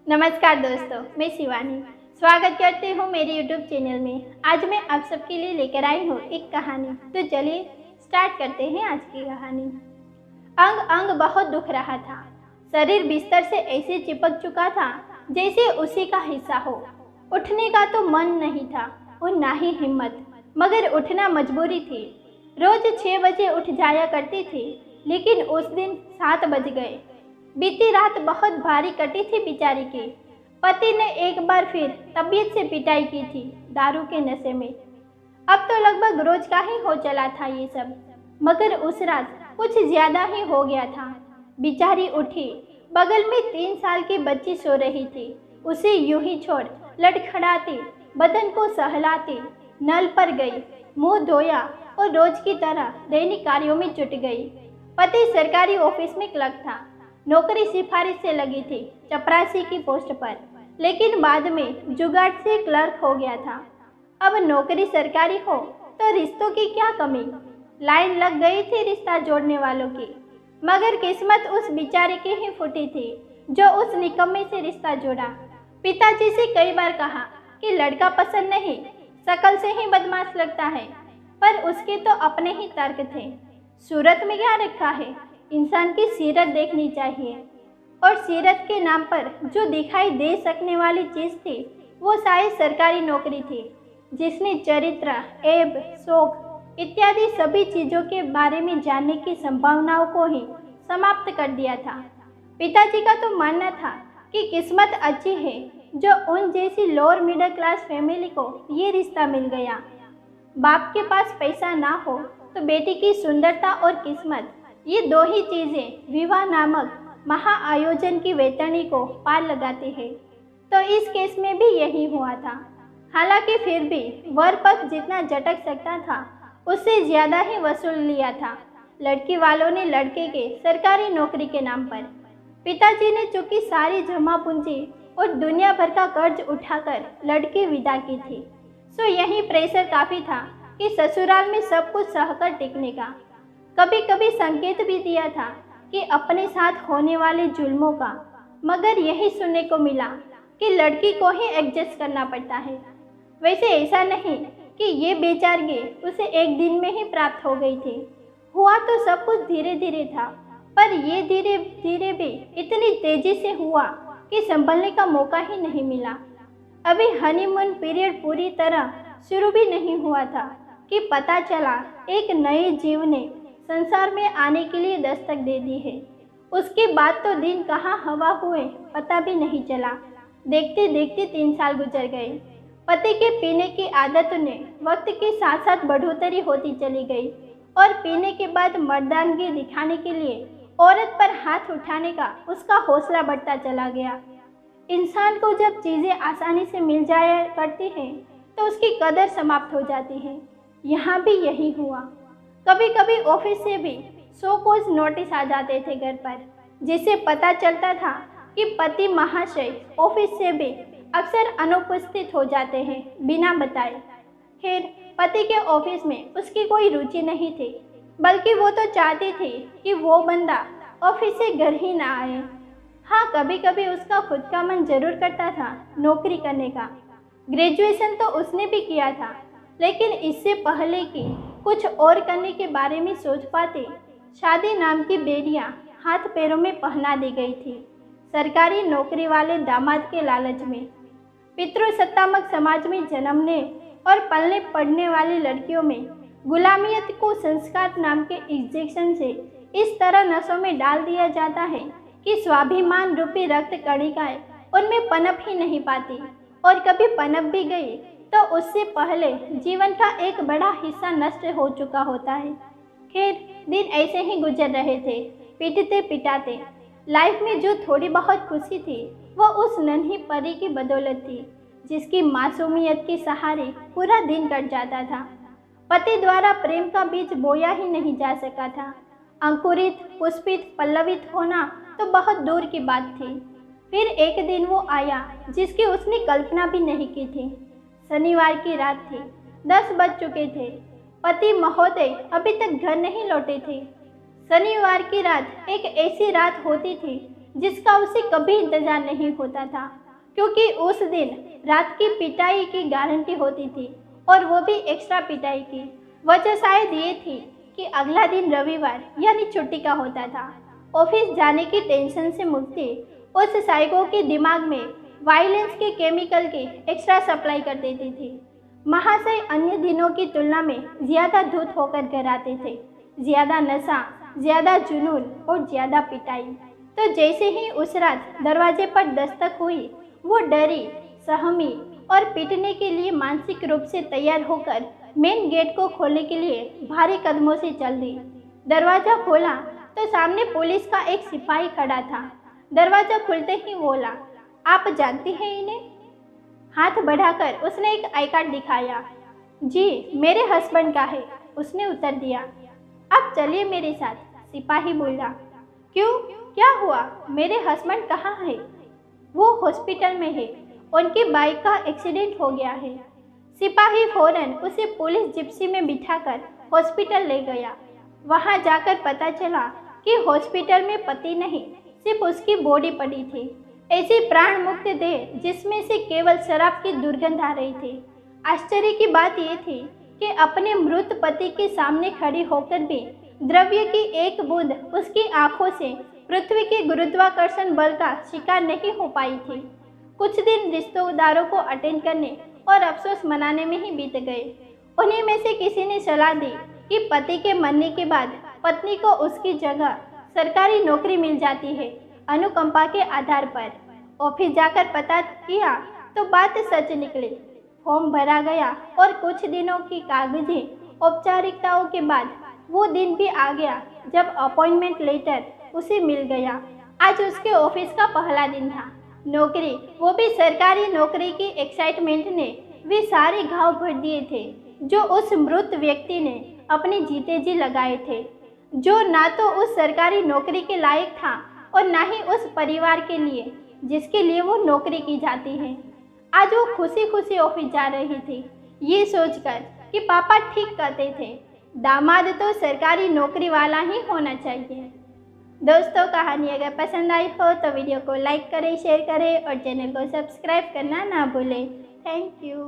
नमस्कार दोस्तों, मैं शिवानी स्वागत करती हूँ मेरे YouTube चैनल में। आज मैं आप सबके लिए लेकर आई हूँ एक कहानी। तो चलिए स्टार्ट करते हैं आज की कहानी। अंग अंग बहुत दुख रहा था। शरीर बिस्तर से ऐसे चिपक चुका था जैसे उसी का हिस्सा हो। उठने का तो मन नहीं था और ना ही हिम्मत, मगर उठना मजबूरी थी। रोज 6 बजे उठ जाया करती थी, लेकिन उस दिन 7 बज गए। बीती रात बहुत भारी कटी थी बेचारी की। पति ने एक बार फिर तबीयत से पिटाई की थी, दारू के नशे में। अब तो लगभग रोज का ही हो चला था ये सब, मगर उस रात कुछ ज्यादा ही हो गया था। बेचारी उठी, बगल में 3 साल की बच्ची सो रही थी। उसे यूं ही छोड़ लड़खड़ाती, बदन को सहलाती नल पर गई, मुंह धोया और रोज की तरह दैनिक कार्यों में जुट गई। पति सरकारी ऑफिस में क्लर्क था। नौकरी सिफारिश से लगी थी, चपरासी की पोस्ट पर, लेकिन बाद में जुगाड़ से क्लर्क हो गया था। अब नौकरी सरकारी हो तो रिश्तों की क्या कमी। लाइन लग गई थी रिश्ता जोड़ने वालों की, मगर किस्मत उस बेचारे की ही फूटी थी जो उस निकम्मे से रिश्ता जोड़ा। पिताजी से कई बार कहा कि लड़का पसंद नहीं, शक्ल से ही बदमाश लगता है, पर उसके तो अपने ही तर्क थे। सूरत में क्या रखा है, इंसान की सीरत देखनी चाहिए। और सीरत के नाम पर जो दिखाई दे सकने वाली चीज़ थी वो शायद सरकारी नौकरी थी, जिसने चरित्र, ऐब, शौक इत्यादि सभी चीज़ों के बारे में जानने की संभावनाओं को ही समाप्त कर दिया था। पिताजी का तो मानना था कि किस्मत अच्छी है जो उन जैसी लोअर मिडिल क्लास फैमिली को ये रिश्ता मिल गया। बाप के पास पैसा ना हो तो बेटी की सुंदरता और किस्मत, ये दो ही चीज़ें विवाह नामक महाआयोजन की वेतनी को पार लगाती है। तो इस केस में भी यही हुआ था। हालांकि फिर भी वर पक्ष जितना झटक सकता था उससे ज़्यादा ही वसूल लिया था लड़की वालों ने लड़के के सरकारी नौकरी के नाम पर। पिताजी ने चूंकि सारी जमा पूंजी और दुनिया भर का कर्ज उठाकर लड़की विदा की थी, सो यही प्रेशर काफ़ी था कि ससुराल में सब कुछ सहकर टिकने का। कभी कभी संकेत भी दिया था कि अपने साथ होने वाले जुल्मों का, मगर यही सुनने को मिला कि लड़की को ही एडजस्ट करना पड़ता है। वैसे ऐसा नहीं कि ये बेचारगी उसे एक दिन में ही प्राप्त हो गई थी। हुआ तो सब कुछ धीरे धीरे था, पर ये धीरे धीरे भी इतनी तेजी से हुआ कि संभलने का मौका ही नहीं मिला। अभी हनीमून पीरियड पूरी तरह शुरू भी नहीं हुआ था कि पता चला एक नए जीव ने संसार में आने के लिए दस्तक दे दी है। उसके बाद तो दिन कहाँ हवा हुए पता भी नहीं चला। देखते देखते 3 साल गुजर गए। पति के पीने की आदत ने वक्त के साथ साथ बढ़ोतरी होती चली गई और पीने के बाद मर्दानगी दिखाने के लिए औरत पर हाथ उठाने का उसका हौसला बढ़ता चला गया। इंसान को जब चीज़ें आसानी से मिल जाया करती हैं तो उसकी कदर समाप्त हो जाती है। यहाँ भी यही हुआ। कभी कभी ऑफिस से भी 100 कोस नोटिस आ जाते थे घर पर, जिससे पता चलता था कि पति महाशय ऑफिस से भी अक्सर अनुपस्थित हो जाते हैं बिना बताए। खैर, पति के ऑफिस में उसकी कोई रुचि नहीं थी, बल्कि वो तो चाहती थी कि वो बंदा ऑफिस से घर ही ना आए। हाँ, कभी कभी उसका खुद का मन जरूर करता था नौकरी करने का। ग्रेजुएशन तो उसने भी किया था, लेकिन इससे पहले कि कुछ और करने के बारे में सोच पाते, शादी नाम की बेड़ियां हाथ पैरों में पहना दी गई थी सरकारी नौकरी वाले दामाद के लालच में। पितृसत्तात्मक समाज में जन्मने और पलने पड़ने वाली लड़कियों में गुलामियत को संस्कार नाम के इंजेक्शन से इस तरह नसों में डाल दिया जाता है कि स्वाभिमान रूपी रक्त कणिकाएं उनमें पनप ही नहीं पाती, और कभी पनप भी गई तो उससे पहले जीवन का एक बड़ा हिस्सा नष्ट हो चुका होता है। खैर, दिन ऐसे ही गुजर रहे थे, पीटते पिटाते। लाइफ में जो थोड़ी बहुत खुशी थी वो उस नन्ही परी की बदौलत थी, जिसकी मासूमियत के सहारे पूरा दिन कट जाता था। पति द्वारा प्रेम का बीज बोया ही नहीं जा सका था। अंकुरित, पुष्पित, पल्लवित होना तो बहुत दूर की बात थी। फिर एक दिन वो आया जिसकी उसने कल्पना भी नहीं की थी। शनिवार की रात थी, 10 बज चुके थे। पति महोदय अभी तक घर नहीं लौटे थे। शनिवार की रात एक ऐसी रात होती थी जिसका उसे कभी इंतजार नहीं होता था, क्योंकि उस दिन रात की पिटाई की गारंटी होती थी, और वो भी एक्स्ट्रा पिटाई की। वजह शायद ये थी कि अगला दिन रविवार यानी छुट्टी का होता था। ऑफिस जाने की टेंशन से मुक्ति उस साइको के दिमाग में वायलेंस के केमिकल की एक्स्ट्रा सप्लाई कर देती थी। महाशय अन्य दिनों की तुलना में ज़्यादा धूत होकर घर आते थे। ज़्यादा नशा, ज़्यादा जुनून और ज़्यादा पिटाई। तो जैसे ही उस रात दरवाजे पर दस्तक हुई, वो डरी, सहमी और पीटने के लिए मानसिक रूप से तैयार होकर मेन गेट को खोलने के लिए भारी कदमों से चल दी। दरवाज़ा खोला तो सामने पुलिस का एक सिपाही खड़ा था। दरवाज़ा खुलते ही बोला, आप जानती हैं इन्हें? हाथ बढ़ाकर उसने एक आई कार्ड दिखाया। जी, मेरे हस्बैंड का है, उसने उत्तर दिया। अब चलिए मेरे साथ, सिपाही बोला। क्यों, क्या हुआ? मेरे हस्बैंड कहाँ है? वो हॉस्पिटल में है, उनकी बाइक का एक्सीडेंट हो गया है। सिपाही फौरन उसे पुलिस जिप्सी में बिठाकर हॉस्पिटल ले गया। वहां जाकर पता चला कि हॉस्पिटल में पति नहीं, सिर्फ उसकी बॉडी पड़ी थी। ऐसी प्राण मुक्त देह जिसमें से केवल शराब की दुर्गंध आ रही थी। आश्चर्य की बात यह थी कि अपने मृत पति के सामने खड़ी होकर भी द्रव्य की एक बूंद उसकी आंखों से पृथ्वी के गुरुत्वाकर्षण बल का शिकार नहीं हो पाई थी। कुछ दिन रिश्तेदारों को अटेंड करने और अफसोस मनाने में ही बीत गए। उन्हीं में से किसी ने सलाह दी कि पति के मरने के बाद पत्नी को उसकी जगह सरकारी नौकरी मिल जाती है, अनुकंपा के आधार पर। ऑफिस जाकर पता किया तो बात सच निकली। फॉर्म भरा गया और कुछ दिनों की कागजी औपचारिकताओं के बाद वो दिन भी आ गया जब अपॉइंटमेंट लेटर उसे मिल गया। आज उसके ऑफिस का पहला दिन था। नौकरी, वो भी सरकारी नौकरी की एक्साइटमेंट ने वे सारे घाव भर दिए थे जो उस मृत व्यक्ति ने अपने जीते जी लगाए थे, जो ना तो उस सरकारी नौकरी के लायक था और ना ही उस परिवार के लिए जिसके लिए वो नौकरी की जाती है। आज वो खुशी खुशी ऑफिस जा रही थी, ये सोचकर कि पापा ठीक कहते थे, दामाद तो सरकारी नौकरी वाला ही होना चाहिए। दोस्तों, कहानी अगर पसंद आई हो तो वीडियो को लाइक करें, शेयर करें और चैनल को सब्सक्राइब करना ना भूलें। Thank you.